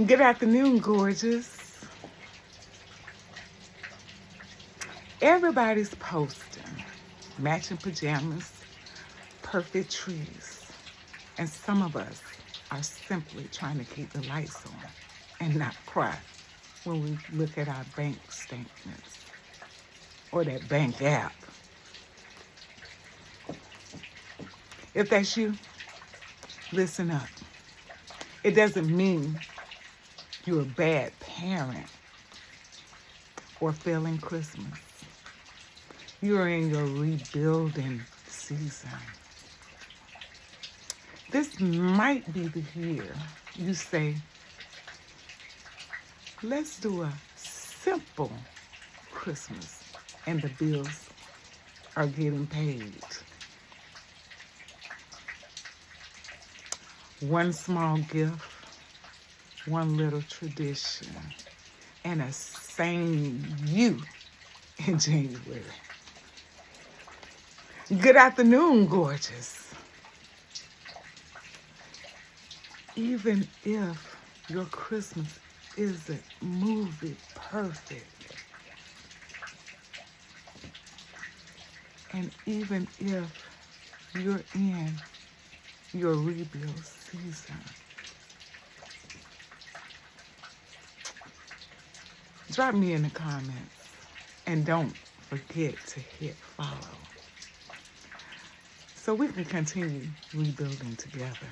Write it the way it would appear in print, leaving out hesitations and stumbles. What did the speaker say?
Good afternoon, gorgeous. Everybody's posting matching pajamas, perfect trees, and some of us are simply trying to keep the lights on and not cry when we look at our bank statements or that bank app. If that's you, listen up. It doesn't mean you're a bad parent or failing Christmas. You're in your rebuilding season. This might be the year you say, let's do a simple Christmas and the bills are getting paid. One small gift, one little tradition, and a sane you in January. Good afternoon, gorgeous. Even if your Christmas isn't movie perfect, and even if you're in your rebuild season, drop me in the comments and don't forget to hit follow so we can continue rebuilding together.